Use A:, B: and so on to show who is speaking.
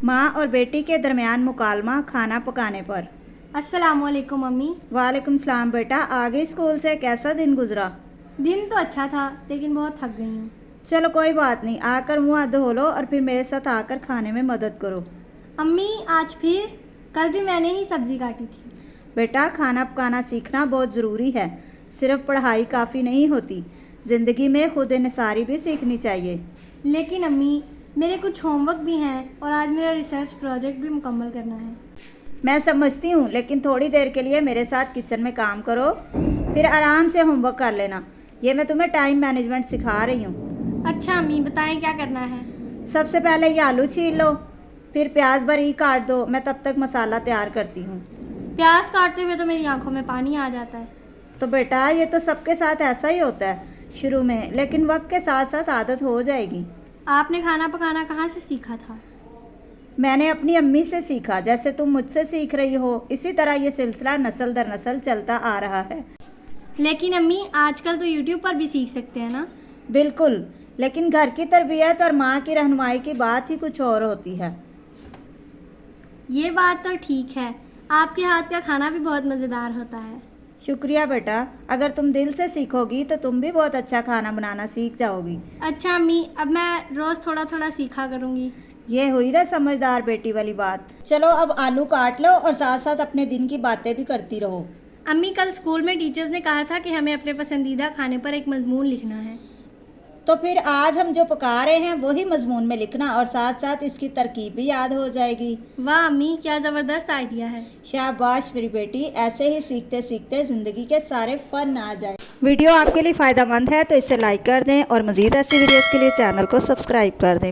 A: माँ और बेटी के दरमियान मुकालमा खाना पकाने पर।
B: अस्सलामुअलैकुम मम्मी।
A: वालेकुम सलाम बेटा, आ गई स्कूल से? कैसा दिन गुजरा?
B: दिन तो अच्छा था लेकिन बहुत थक गई हूँ।
A: चलो कोई बात नहीं, आकर मुँह हाथ धो लो और फिर मेरे साथ आकर खाने में मदद करो।
B: अम्मी आज फिर? कल भी मैंने ही सब्जी काटी थी।
A: बेटा, खाना पकाना सीखना बहुत ज़रूरी है। सिर्फ पढ़ाई काफ़ी नहीं होती, ज़िंदगी में खुद इन्सारी भी सीखनी चाहिए।
B: लेकिन अम्मी, मेरे कुछ होमवर्क भी हैं और आज मेरा रिसर्च प्रोजेक्ट भी मुकम्मल करना है।
A: मैं समझती हूँ, लेकिन थोड़ी देर के लिए मेरे साथ किचन में काम करो, फिर आराम से होमवर्क कर लेना। ये मैं तुम्हें टाइम मैनेजमेंट सिखा रही हूँ।
B: अच्छा अम्मी, बताएं क्या करना है।
A: सबसे पहले ये आलू छील लो, फिर प्याज बारीक काट दो। मैं तब तक मसाला तैयार करती हूँ।
B: प्याज काटते हुए तो मेरी आंखों में पानी आ जाता है।
A: तो बेटा, ये तो सबके साथ ऐसा ही होता है शुरू में, लेकिन वक्त के साथ साथ आदत हो जाएगी।
B: आपने खाना पकाना कहाँ से सीखा था?
A: मैंने अपनी अम्मी से सीखा, जैसे तुम मुझसे सीख रही हो। इसी तरह ये सिलसिला नस्ल दर नस्ल चलता आ रहा है।
B: लेकिन अम्मी, आजकल तो यूट्यूब पर भी सीख सकते हैं ना।
A: बिल्कुल, लेकिन घर की तरबियत और माँ की रहनुमाई की बात ही कुछ और होती है।
B: ये बात तो ठीक है, आपके हाथ का खाना भी बहुत मज़ेदार होता है।
A: शुक्रिया बेटा, अगर तुम दिल से सीखोगी तो तुम भी बहुत अच्छा खाना बनाना सीख जाओगी।
B: अच्छा अम्मी, अब मैं रोज़ थोड़ा थोड़ा सीखा करूँगी।
A: ये हुई ना समझदार बेटी वाली बात। चलो अब आलू काट लो और साथ साथ अपने दिन की बातें भी करती रहो।
B: अम्मी, कल स्कूल में टीचर्स ने कहा था कि हमें अपने पसंदीदा खाने पर एक मजमून लिखना है।
A: तो फिर आज हम जो पका रहे हैं वही मजमून में लिखना, और साथ साथ इसकी तरकीब भी याद हो जाएगी।
B: वाह अम्मी, क्या ज़बरदस्त आइडिया है।
A: शाबाश मेरी बेटी, ऐसे ही सीखते सीखते ज़िंदगी के सारे फन आ जाए। वीडियो आपके लिए फ़ायदेमंद है तो इसे लाइक कर दें और मज़ीद ऐसी वीडियोज़ के लिए चैनल को सब्सक्राइब कर दें।